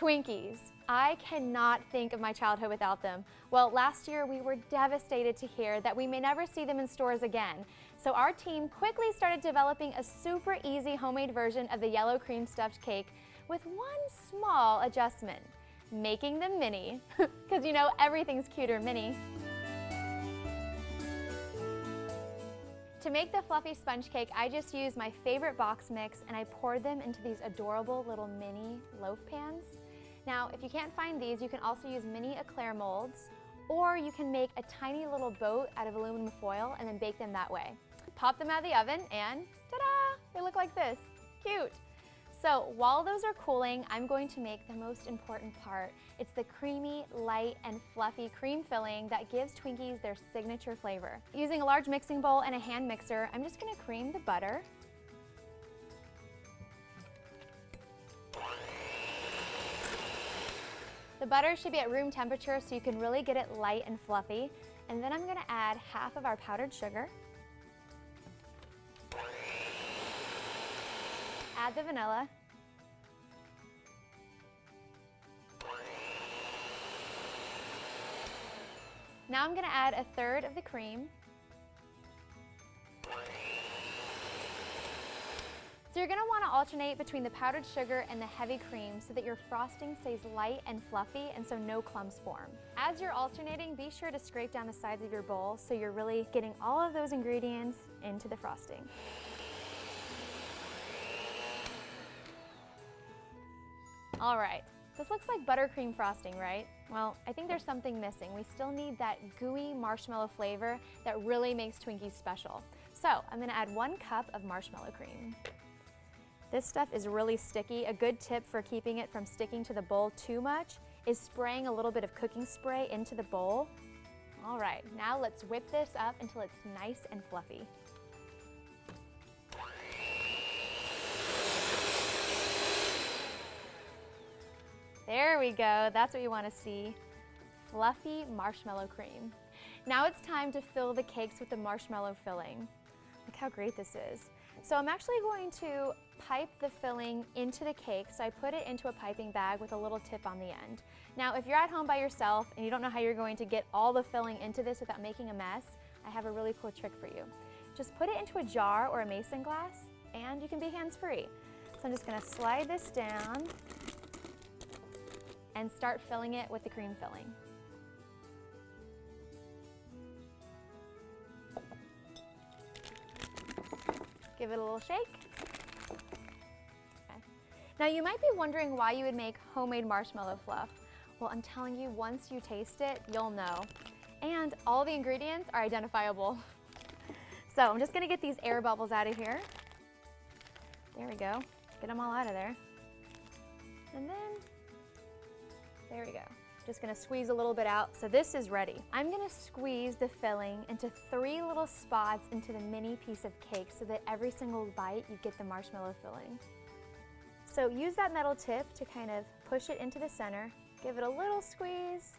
Twinkies. I cannot think of my childhood without them. Well, last year we were devastated to hear that we may never see them in stores again. So our team quickly started developing a super easy homemade version of the yellow cream stuffed cake with one small adjustment, making them mini. Because you know, everything's cuter mini. To make the fluffy sponge cake, I just used my favorite box mix and I poured them into these adorable little mini loaf pans. Now, if you can't find these, you can also use mini eclair molds, or you can make a tiny little boat out of aluminum foil and then bake them that way. Pop them out of the oven and ta-da! They look like this. Cute! So while those are cooling, I'm going to make the most important part. It's the creamy, light, and fluffy cream filling that gives Twinkies their signature flavor. Using a large mixing bowl and a hand mixer, I'm just gonna cream the butter. The butter should be at room temperature so you can really get it light and fluffy. And then I'm gonna add half of our powdered sugar. Add the vanilla. Now I'm going to add a third of the cream. So you're going to want to alternate between the powdered sugar and the heavy cream so that your frosting stays light and fluffy and so no clumps form. As you're alternating, be sure to scrape down the sides of your bowl so you're really getting all of those ingredients into the frosting. All right, this looks like buttercream frosting, right? Well, I think there's something missing. We still need that gooey marshmallow flavor that really makes Twinkies special. So I'm gonna add 1 cup of marshmallow cream. This stuff is really sticky. A good tip for keeping it from sticking to the bowl too much is spraying a little bit of cooking spray into the bowl. All right, now let's whip this up until it's nice and fluffy. There we go, that's what you want to see. Fluffy marshmallow cream. Now it's time to fill the cakes with the marshmallow filling. Look how great this is. So I'm actually going to pipe the filling into the cake, so I put it into a piping bag with a little tip on the end. Now if you're at home by yourself and you don't know how you're going to get all the filling into this without making a mess, I have a really cool trick for you. Just put it into a jar or a mason glass and you can be hands-free. So I'm just going to slide this down and start filling it with the cream filling. Give it a little shake. Okay. Now you might be wondering why you would make homemade marshmallow fluff. Well, I'm telling you, once you taste it, you'll know. And all the ingredients are identifiable. So I'm just gonna get these air bubbles out of here. There we go. Get them all out of there. And then there we go. Just gonna squeeze a little bit out. So this is ready. I'm gonna squeeze the filling into 3 little spots into the mini piece of cake so that every single bite you get the marshmallow filling. So use that metal tip to kind of push it into the center. Give it a little squeeze.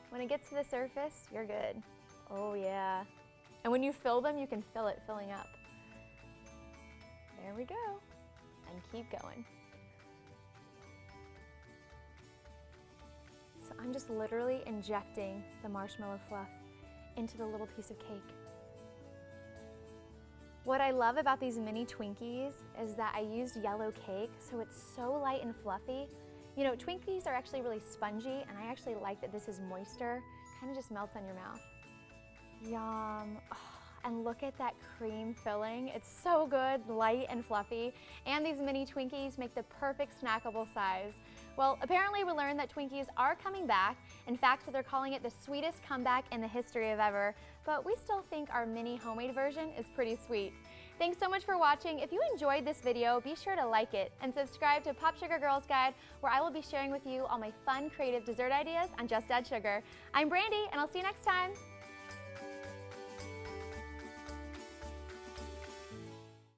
When it gets to the surface, you're good. Oh yeah. And when you fill them, you can feel it filling up. There we go. And keep going. So I'm just literally injecting the marshmallow fluff into the little piece of cake. What I love about these mini Twinkies is that I used yellow cake, so it's so light and fluffy. You know, Twinkies are actually really spongy, and I actually like that this is moister. Kind of just melts on your mouth. Yum. Oh, and look at that cream filling. It's so good, light and fluffy. And these mini Twinkies make the perfect snackable size. Well, apparently we learned that Twinkies are coming back. In fact, they're calling it the sweetest comeback in the history of ever. But we still think our mini homemade version is pretty sweet. Thanks so much for watching. If you enjoyed this video, be sure to like it and subscribe to Popsugar Girls Guide, where I will be sharing with you all my fun, creative dessert ideas on Just Add Sugar. I'm Brandy, and I'll see you next time.